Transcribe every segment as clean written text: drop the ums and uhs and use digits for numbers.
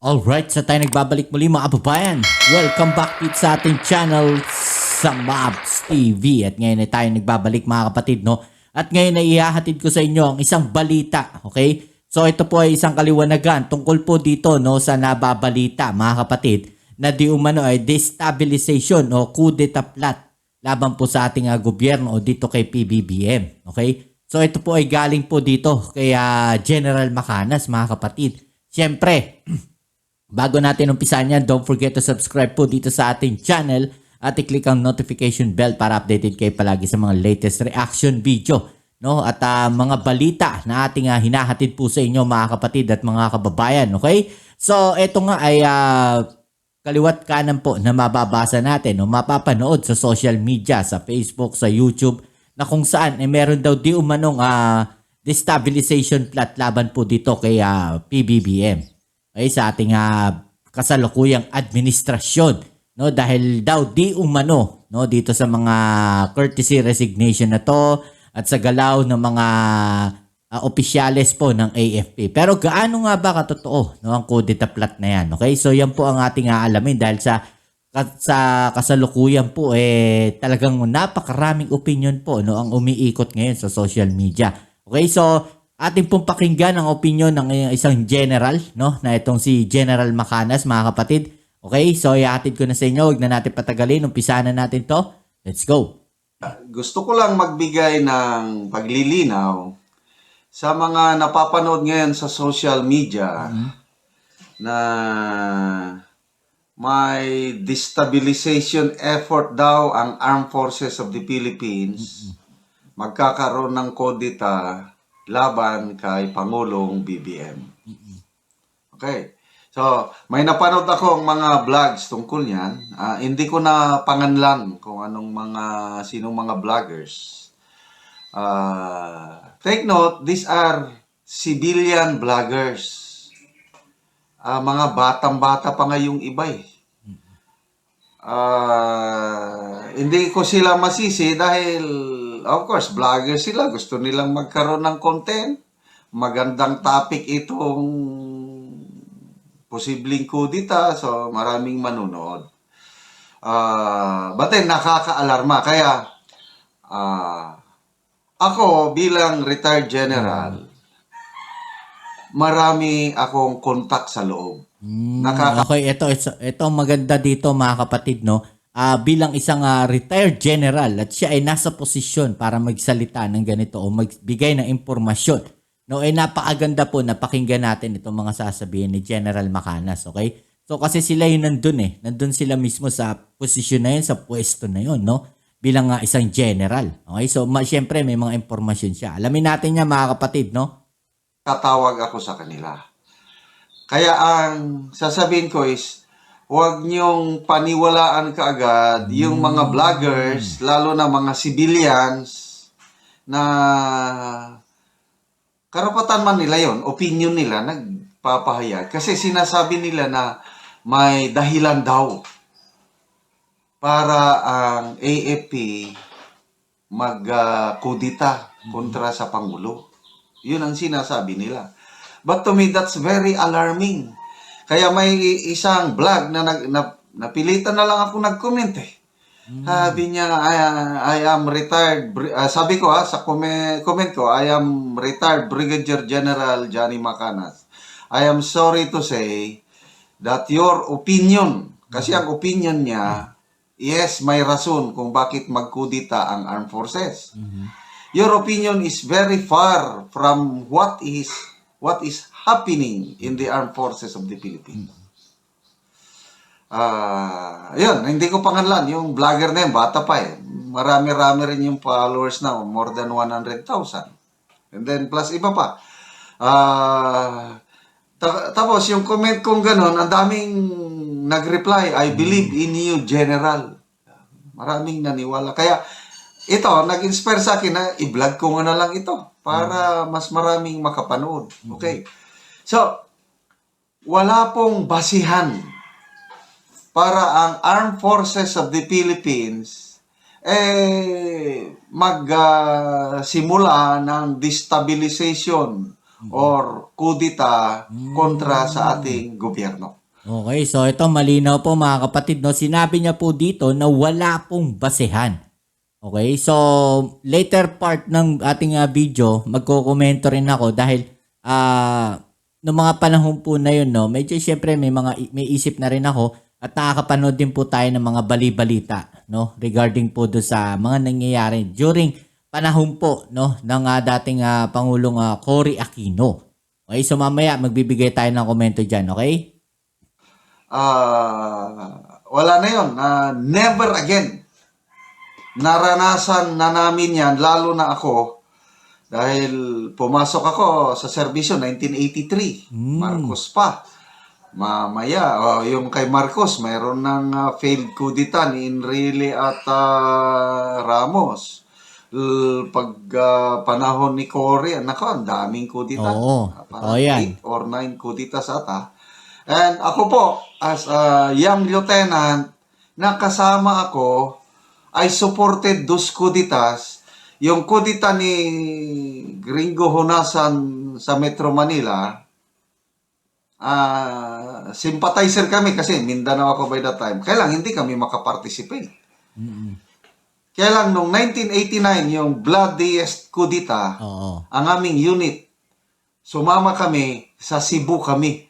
Alright, sa tayo nagbabalik muli mga kababayan. Welcome back dito sa ating channel sa Mabs TV. At ngayon ay tayo nagbabalik mga kapatid, no? At ngayon ay ihahatid ko sa inyo ang isang balita, okay? So ito po ay isang kaliwanagan tungkol po dito, no, sa nababalita mga kapatid na di umano ay destabilization o coup d'etat plot laban po sa ating gobyerno o dito kay PBBM, okay? So ito po ay galing po dito kay General Macanas mga kapatid. Siyempre, bago natin umpisan yan, don't forget to subscribe po dito sa ating channel at i-click ang notification bell para updated kayo palagi sa mga latest reaction video, no? At mga balita na ating hinahatid po sa inyo mga kapatid at mga kababayan, okay? So ito nga ay kaliwat kanan po na mababasa natin o mapapanood sa social media, sa Facebook, sa YouTube, na kung saan meron daw di umanong destabilization plot laban po dito kay PBBM. Okay, sa ating kasalukuyang administrasyon, no, dahil daw di umano, no, dito sa mga courtesy resignation na to at sa galaw ng mga opisyales po ng AFP. Pero gaano nga ba katotoo, no, ang coup d'etat plot na yan? Okay, so yan po ang ating aalamin dahil sa kasalukuyan po talagang napakaraming opinion po, no, ang umiikot ngayon sa social media. Okay, so ating pong pakinggan ang opinion ng isang general, no, na itong si General Macanas mga kapatid. Okay, so ihatid ko na sa inyo, huwag na natin patagalin, umpisahan na natin to. Let's go. Gusto ko lang magbigay ng paglilinaw sa mga napapanood ngayon sa social media na may destabilization effort daw ang Armed Forces of the Philippines magkakaroon ng kodita laban kay Pangulong BBM. Okay. So, may napanood akong mga vlogs tungkol yan. Hindi ko na panganlan kung sinong mga vloggers. Take note, these are civilian vloggers. Mga batang-bata pa nga yung iba eh. Hindi ko sila masisi dahil of course, vloggers sila. Gusto nilang magkaroon ng content. Magandang topic itong posibleng kudita. So, maraming manunood. But then, nakaka-alarma. Kaya, ako bilang retired general, marami akong kontak sa loob. Okay, ito maganda dito mga kapatid, no? Bilang isang retired general at siya ay nasa posisyon para magsalita ng ganito o magbigay ng impormasyon, no, ay napakaganda po na pakinggan natin itong mga sasabihin ni General Macanas, okay? So kasi sila yung nandun sila mismo sa posisyon na yun, sa pwesto na yun, no, bilang isang general, okay? So syempre may mga impormasyon siya, alamin natin niya mga kapatid, no? Tatawag ako sa kanila. Kaya ang sasabihin ko is, huwag niyong paniwalaan kaagad yung mga vloggers, lalo na mga civilians, na karapatan man nila yon, opinion nila, nagpapahayag. Kasi sinasabi nila na may dahilan daw para ang AFP magkudita kontra sa Pangulo. Yun ang sinasabi nila. But to me, that's very alarming. Kaya may isang vlog na napilitan na lang ako nag-comment eh. Sabi niya, I am retired, sabi ko sa comment ko, I am retired Brigadier General Johnny Macanas. I am sorry to say that your opinion, kasi ang opinion niya, yes, may rason kung bakit magkudita ang armed forces. Your opinion is very far from what is happening in the armed forces of the Philippines. Yun, hindi ko pangalan. Yung vlogger na yun, bata pa eh. Marami-rami rin yung followers na, more than 100,000. And then, plus iba pa. Tapos, yung comment kong ganun, ang daming nag-reply, I believe in you, General. Maraming naniwala. Kaya, ito, nag-inspire sa akin na i-vlog ko na lang ito para mas maraming makapanood. Okay. So, wala pong basihan para ang Armed Forces of the Philippines magsimula ng destabilization or kudita kontra sa ating gobyerno. Okay, so ito malinaw po mga kapatid, no? Sinabi niya po dito na wala pong basehan. Okay, so later part ng ating video, magkokomento rin ako dahil noong mga panahon po na yun, no, medyo syempre may isip na rin ako at nakakapanood din po tayo ng mga bali-balita, no, regarding po do sa mga nangyayari during panahon po, no, ng dating Pangulong Cory Aquino. Okay, so mamaya magbibigay tayo ng komento dyan, okay? Wala na yun. Never again. Naranasan na namin yan, lalo na ako, dahil pumasok ako sa serbisyo 1983. Marcos pa. Mamaya, yung kay Marcos, mayroon ng failed kudita ni Enrile at Ramos. Pag panahon ni Cory, ang daming kudita. Oo, Parang yan. 8 or 9 kudita sa ata. And ako po, as a young lieutenant, nakasama ako, I supported those kuditas. Yung kudita ni Gringo Honasan sa Metro Manila, sympathizer kami kasi Mindanao ako by that time. Kaya lang, hindi kami makaparticipate. Kaya lang, noong 1989, yung bloodiest kudita, ang aming unit, sumama kami, sa Cebu kami.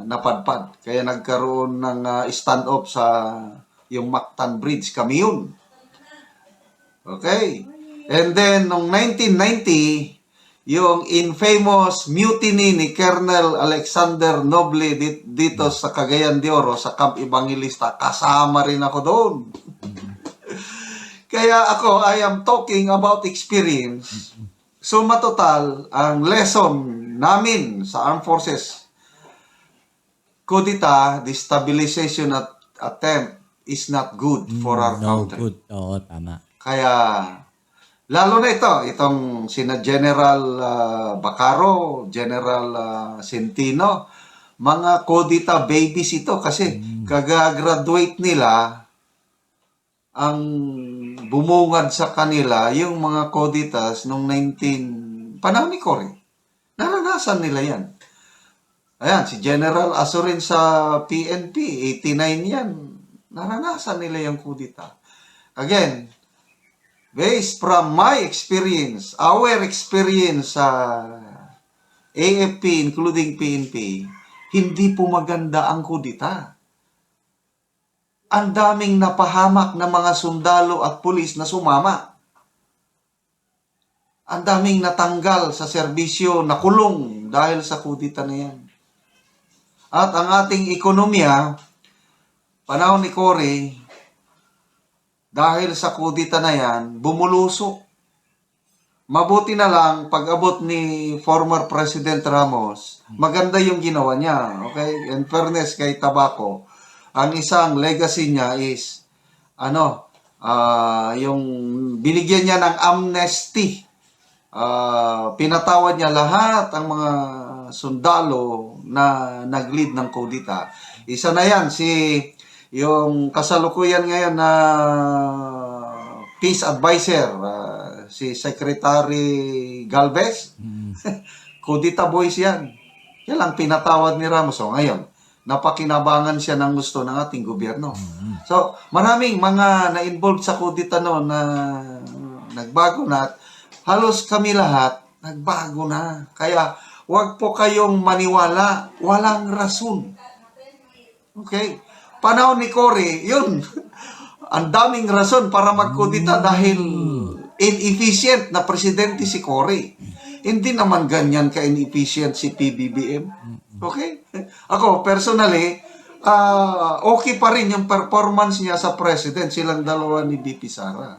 Napadpad. Kaya nagkaroon ng stand-off sa yung Mactan Bridge. Kami yun. Okay. And then, noong 1990, yung infamous mutiny ni Colonel Alexander Noble dito sa Cagayan de Oro, sa Camp Evangelista, kasama rin ako doon. Kaya ako, I am talking about experience. Suma total, ang lesson namin sa Armed Forces, kudita, destabilization attempt is not good for our country. Good. Oo, tama. Kaya, lalo na itong sina General Bacaro, General Centino, mga kudita babies ito kasi kagagraduate nila, ang bumungad sa kanila yung mga kuditas noong panahon ni Cory. Naranasan nila yan. Ayan, si General Azurin sa PNP, 89 yan. Naranasan nila yung kudita. Again, based from my experience, our experience sa AFP, including PNP, hindi po maganda ang kudita. Ang daming napahamak na mga sundalo at pulis na sumama. Ang daming natanggal sa serbisyo, nakulong dahil sa kudita na yan. At ang ating ekonomiya, panahon ni Cory, dahil sa kudita na yan, bumulusok. Mabuti na lang, pag-abot ni former President Ramos, maganda yung ginawa niya. Okay? In fairness kay Tabaco, ang isang legacy niya is, yung binigyan niya ng amnesty. Pinatawad niya lahat ang mga sundalo na nag-lead ng kudita. Isa na yan, yung kasalukuyan ngayon na peace advisor, si Secretary Galvez. Kudita boys yan. Kaya lang pinatawad ni Ramos. So ngayon, napakinabangan siya ng gusto ng ating gobyerno. So, maraming mga na-involved sa kudita noon na nagbago na at halos kami lahat nagbago na. Kaya, huwag po kayong maniwala. Walang rason. Okay? Panahon ni Cory, yun. Ang daming rason para magkudita dahil inefficient na presidente si Cory. Hindi naman ganyan ka-inefficient si PBBM. Okay? Ako, personally, okay pa rin yung performance niya sa president. Silang dalawa ni BP Sara.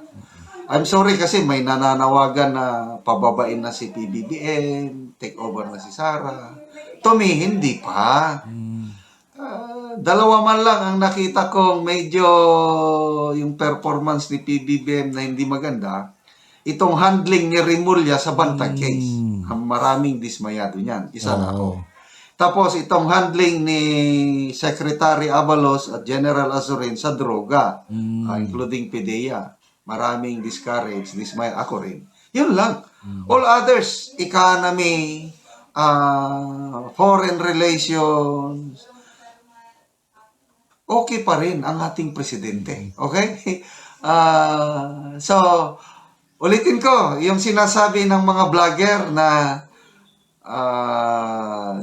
I'm sorry kasi may nananawagan na pababain na si PBBM, take over na si Sara. To me, hindi pa. Dalawa man lang ang nakita kong medyo yung performance ni PBBM na hindi maganda. Itong handling ni Rimulya sa Bantag case. Maraming dismayado niyan. Isa na ako. Tapos itong handling ni Secretary Abalos at General Azurin sa droga, including PDEA. Maraming discouraged, dismay, ako rin. Yun lang. All others, economy, foreign relations, okay pa rin ang ating presidente. Okay? So, ulitin ko, yung sinasabi ng mga vlogger na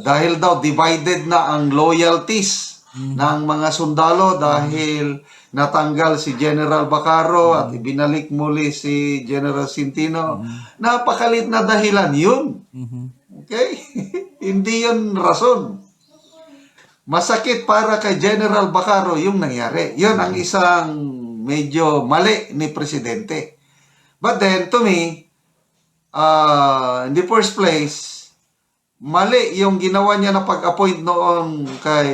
dahil daw divided na ang loyalties ng mga sundalo dahil natanggal si General Bacaro at ibinalik muli si General Centino. Napakalit na dahilan yun. Okay? Hindi yun rason. Masakit para kay General Bacaro yung nangyari. Yun ang isang medyo mali ni Presidente. But then, to me, in the first place, mali yung ginawa niya na pag-appoint noon kay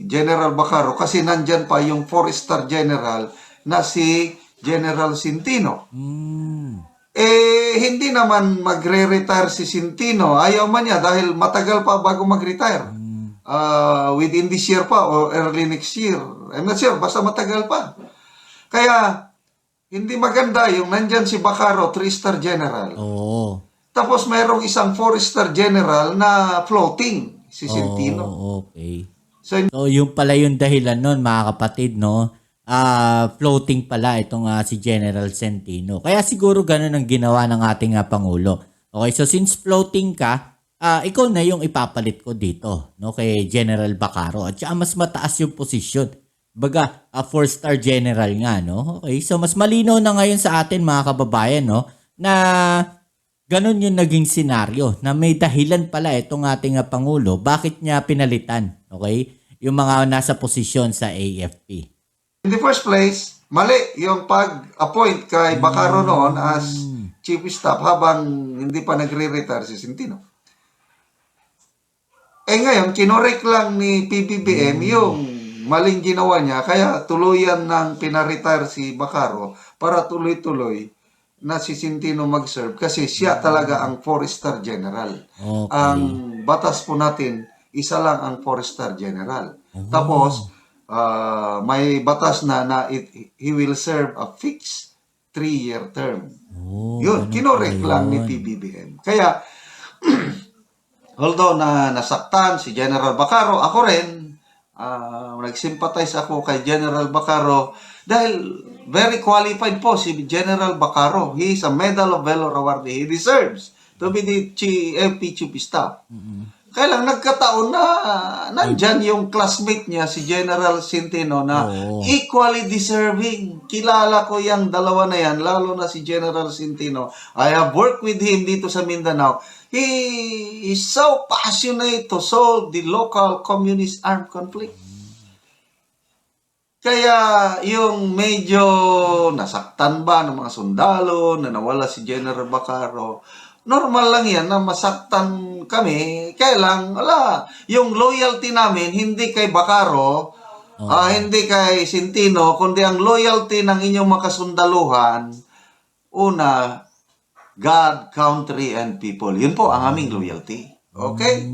General Bacaro kasi nandyan pa yung 4-star general na si General Centino. Hindi naman magre-retire si Centino. Ayaw man niya dahil matagal pa bago mag-retire. Within this year pa or early next year. I'm not sure, basta matagal pa. Kaya, hindi maganda yung nandyan si Bacaro, 3-star general. Oo. Tapos mayroong isang 4-star general na floating, si Centino. Okay. So, yung pala yung dahilan nun, mga kapatid, no? Floating pala itong si General Centino. Kaya siguro ganun ang ginawa ng ating Pangulo. Okay, so since floating ka, ikaw na yung ipapalit ko dito, no? Kay General Bacaro. At saka mas mataas yung posisyon. Baga, 4-star general nga, no? Okay, so mas malinaw na ngayon sa atin, mga kababayan, no? Na ganun yung naging senaryo na may dahilan pala itong ating Pangulo bakit niya pinalitan, okay? Yung mga nasa posisyon sa AFP. in the first place, mali yung pag-appoint kay Bacaro noon as chief of staff habang hindi pa nagre-retire si Centino. Ngayon, kinorek lang ni PBBM yung maling ginawa niya kaya tuluyan ng pinaretire si Bacaro para tuloy-tuloy na si Centino mag-serve kasi siya talaga ang 4-star general. Okay. Ang batas po natin, isa lang ang 4-star general. Tapos, may batas na he will serve a fixed 3-year term. Yun, kinorek lang ni PBBM. Kaya, although nasaktan si General Bacaro, ako rin, nag-sympathize ako kay General Bacaro dahil very qualified po si General Bacaro. He is a Medal of Valor awardee. He deserves to be the FP Chief of Staff. Kaya lang nagkataon na nandyan yung classmate niya, si General Centino, na equally deserving. Kilala ko yung dalawa na yan, lalo na si General Centino. I have worked with him dito sa Mindanao. He is so passionate to solve the local communist armed conflict. Kaya yung medyo nasaktan ba ng mga sundalo na nawala si General Bacaro, normal lang yan na masaktan kami. Kaya lang, yung loyalty namin hindi kay Bacaro, hindi kay Centino, kundi ang loyalty ng inyong makasundaluhan, una, God, country, and people. Yun po ang aming loyalty. Okay?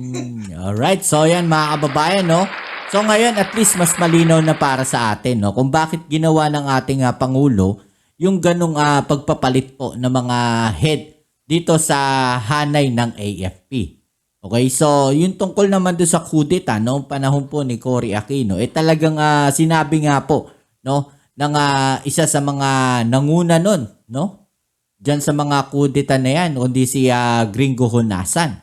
Alright, so yan mga kababayan, no? So ngayon at least mas malinaw na para sa atin, no? Kung bakit ginawa ng ating Pangulo yung ganong pagpapalit po ng mga head dito sa hanay ng AFP. Okay, so yung tungkol naman doon sa kudeta noong panahon po ni Cory Aquino, talagang sinabi nga po, no, ng isa sa mga nanguna nun, no? Diyan sa mga kudeta na yan, kundi si Gringo Honasan.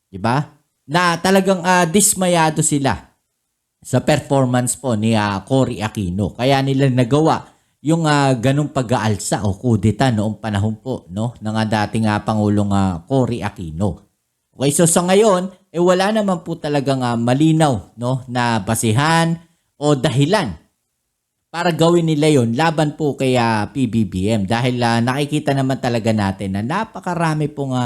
'Di ba? Na talagang dismayado sila sa performance po ni Cory Aquino. Kaya nila nagawa yung ganung pag-aalsa o kudeta noong panahon po, no, ng dating Pangulong Cory Aquino. Okay, so sa ngayon, wala naman po talagang malinaw, no, na basihan o dahilan para gawin nila yon laban po kay PBBM. Dahil nakikita naman talaga natin na napakarami pong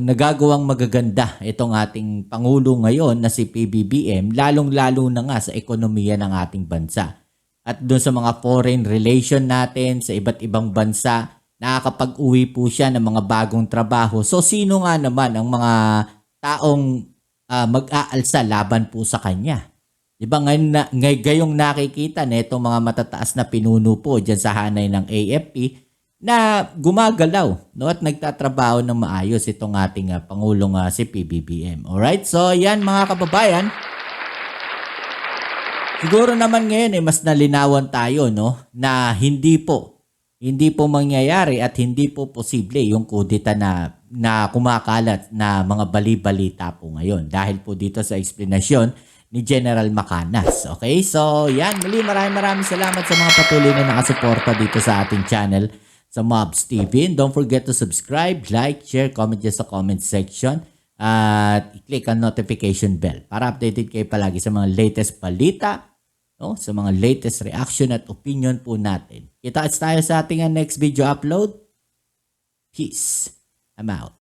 nagagawang magaganda itong ating Pangulo ngayon na si PBBM, lalong-lalo na nga sa ekonomiya ng ating bansa. At doon sa mga foreign relation natin sa iba't ibang bansa, nakakapag-uwi po siya ng mga bagong trabaho. So sino nga naman ang mga taong mag-aalsa laban po sa kanya? Diba ngayong nakikita na itong mga matataas na pinuno po dyan sa hanay ng AFP, na gumagalaw, no, at nagtatrabaho ng maayos itong ating Pangulong si PBBM. Alright? So yan mga kababayan, siguro naman ngayon mas nalinawan tayo, no, na hindi po mangyayari at hindi po posible yung kudeta na kumakalat na mga bali-balita po ngayon dahil po dito sa eksplanasyon ni General Macanas. Okay? So, yan. Muli, maraming salamat sa mga patuloy na nakasuporta dito sa ating channel sa Mobs TV. And don't forget to subscribe, like, share, comment dyan sa comment section. At i-click ang notification bell para updated kayo palagi sa mga latest balita, no? Sa mga latest reaction at opinion po natin. Kita-kits tayo sa ating next video upload. Peace. I'm out.